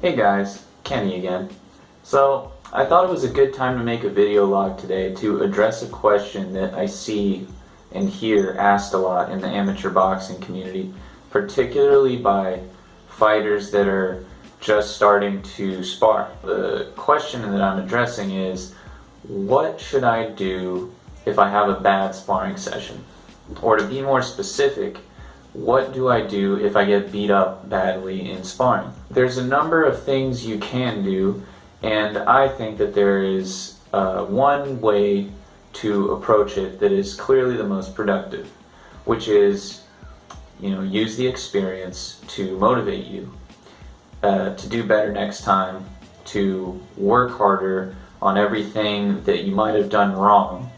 Hey guys, Kenny again. So, I thought it was a good time to make a video log today to address a question that I see and hear asked a lot in the amateur boxing community, particularly by fighters that are just starting to spar. The question that I'm addressing is, what should I do if I have a bad sparring session? Or to be more specific, what do I do if I get beat up badly in sparring? There's a number of things you can do, and I think that there is one way to approach it that is clearly the most productive, which is, use the experience to motivate you to do better next time, to work harder on everything that you might have done wrong,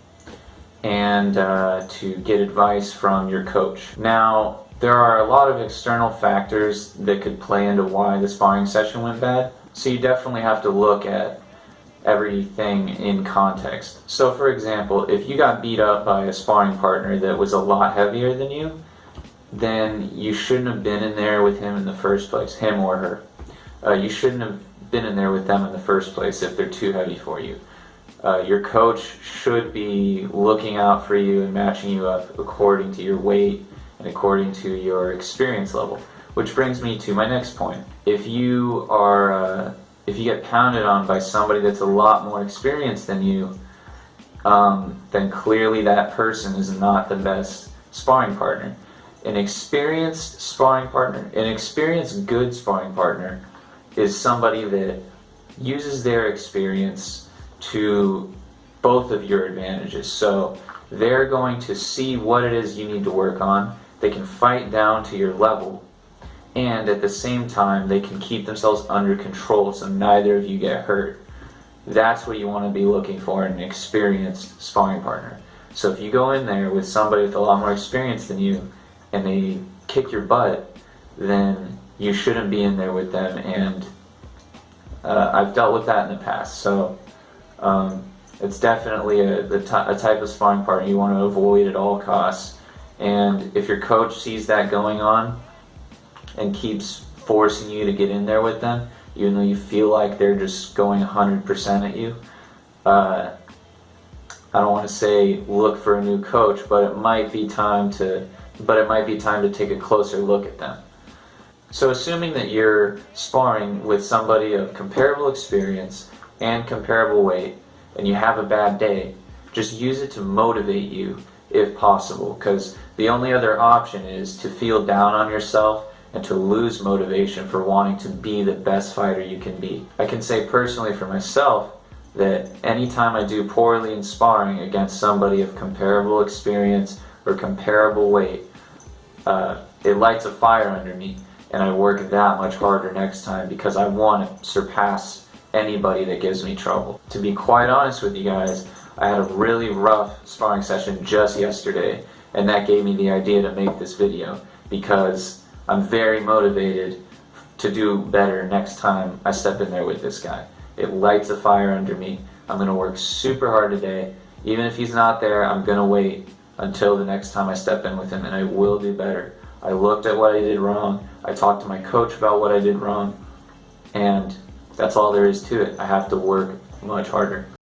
and to get advice from your coach. Now, there are a lot of external factors that could play into why the sparring session went bad, so you definitely have to look at everything in context. So for example, if you got beat up by a sparring partner that was a lot heavier than you, then you shouldn't have been in there with him in the first place, him or her. You shouldn't have been in there with them in the first place if they're too heavy for you. Your coach should be looking out for you and matching you up according to your weight and according to your experience level. Which brings me to my next point. If you get pounded on by somebody that's a lot more experienced than you, then clearly that person is not the best sparring partner. An experienced good sparring partner is somebody that uses their experience to both of your advantages. So they're going to see what it is you need to work on. They can fight down to your level, and at the same time they can keep themselves under control so neither of you get hurt. That's what you want to be looking for in an experienced sparring partner. So if you go in there with somebody with a lot more experience than you and they kick your butt, then you shouldn't be in there with them, and I've dealt with that in the past. So it's definitely a type of sparring partner you want to avoid at all costs. And if your coach sees that going on and keeps forcing you to get in there with them, even though you feel like they're just going 100% at you, I don't want to say look for a new coach, but it might be time to take a closer look at them. So assuming that you're sparring with somebody of comparable experience and comparable weight, and you have a bad day, just use it to motivate you if possible, because the only other option is to feel down on yourself and to lose motivation for wanting to be the best fighter you can be. I can say personally for myself that anytime I do poorly in sparring against somebody of comparable experience or comparable weight, it lights a fire under me, and I work that much harder next time because I want to surpass anybody that gives me trouble. To be quite honest with you guys, I had a really rough sparring session just yesterday, and that gave me the idea to make this video because I'm very motivated to do better next time I step in there with this guy. It lights a fire under me. I'm going to work super hard today. Even if he's not there, I'm going to wait until the next time I step in with him, and I will do better. I looked at what I did wrong. I talked to my coach about what I did wrong, and that's all there is to it. I have to work much harder.